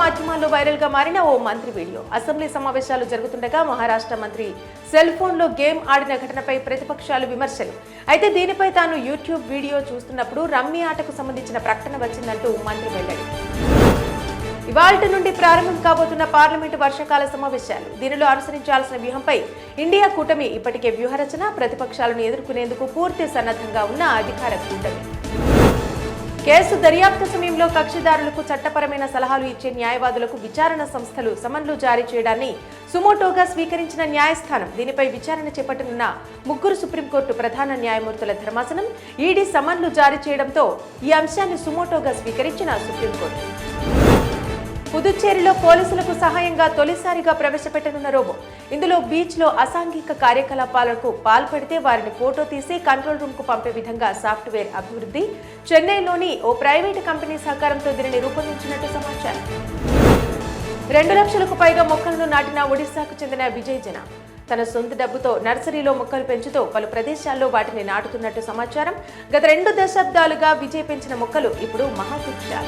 మాధ్యమాల్లో వైరల్ గా మారిన ఓ మంత్రి వీడియో. అసెంబ్లీ సమావేశాలు జరుగుతుండగా మహారాష్ట్ర మంత్రి సెల్ ఫోన్ లో గేమ్ ఆడిన ఘటనపై ప్రతిపక్షాలు విమర్శలు. అయితే దీనిపై తాను యూట్యూబ్ వీడియో చూస్తున్నప్పుడు రమ్మీ ఆటకు సంబంధించిన ప్రకటన వచ్చిందంటూ మంత్రి వెల్లడి. ఇవాల్టి నుండి ప్రారంభం కాబోతున్న పార్లమెంటు వర్షాకాల సమావేశాలు. దీనిలో అనుసరించాల్సిన వ్యూహంపై ఇండియా కూటమి ఇప్పటికే వ్యూహరచన, ప్రతిపక్షాలను ఎదుర్కొనేందుకు పూర్తి సన్నద్ధంగా ఉన్న అధికార కూటమి. కేసు దర్యాప్తు సమయంలో కక్షిదారులకు చట్టపరమైన సలహాలు ఇచ్చే న్యాయవాదులకు విచారణ సంస్థలు సమన్లు జారీ చేయడాన్ని సుమోటోగా స్వీకరించిన న్యాయస్థానం. దీనిపై విచారణ చేపట్టనున్న 3 సుప్రీంకోర్టు ప్రధాన న్యాయమూర్తుల ధర్మాసనం ఈడీ సమన్లు జారీ చేయడంతో ఈ అంశాన్ని సుమోటోగా స్వీకరించిన సుప్రీంకోర్టు. పుదుచ్చేరిలో పోలీసులకు సహాయంగా తొలిసారిగా ప్రవేశపెట్టనున్న రోబో. ఇందులో బీచ్లో అసాంఘిక కార్యకలాపాలకు పాల్పడితే వారిని ఫోటో తీసి కంట్రోల్ రూమ్ కు పంపే విధంగా సాఫ్ట్వేర్ అభివృద్ధి. చెన్నైలోని ఓ ప్రైవేటు కంపెనీ సహకారంతో దీనిని రూపొందించినట్టు సమాచారం. 2 లక్షలకు పైగా మొక్కలను నాటిన ఒడిశాకు చెందిన విజయ్ జన తన సొంత డబ్బుతో నర్సరీలో మొక్కలు పెంచుతూ పలు ప్రదేశాల్లో వాటిని నాటుతున్నట్టు సమాచారం. గత 2 దశాబ్దాలుగా విజయ్ పెంచిన మొక్కలు ఇప్పుడు మహావృక్షాలు.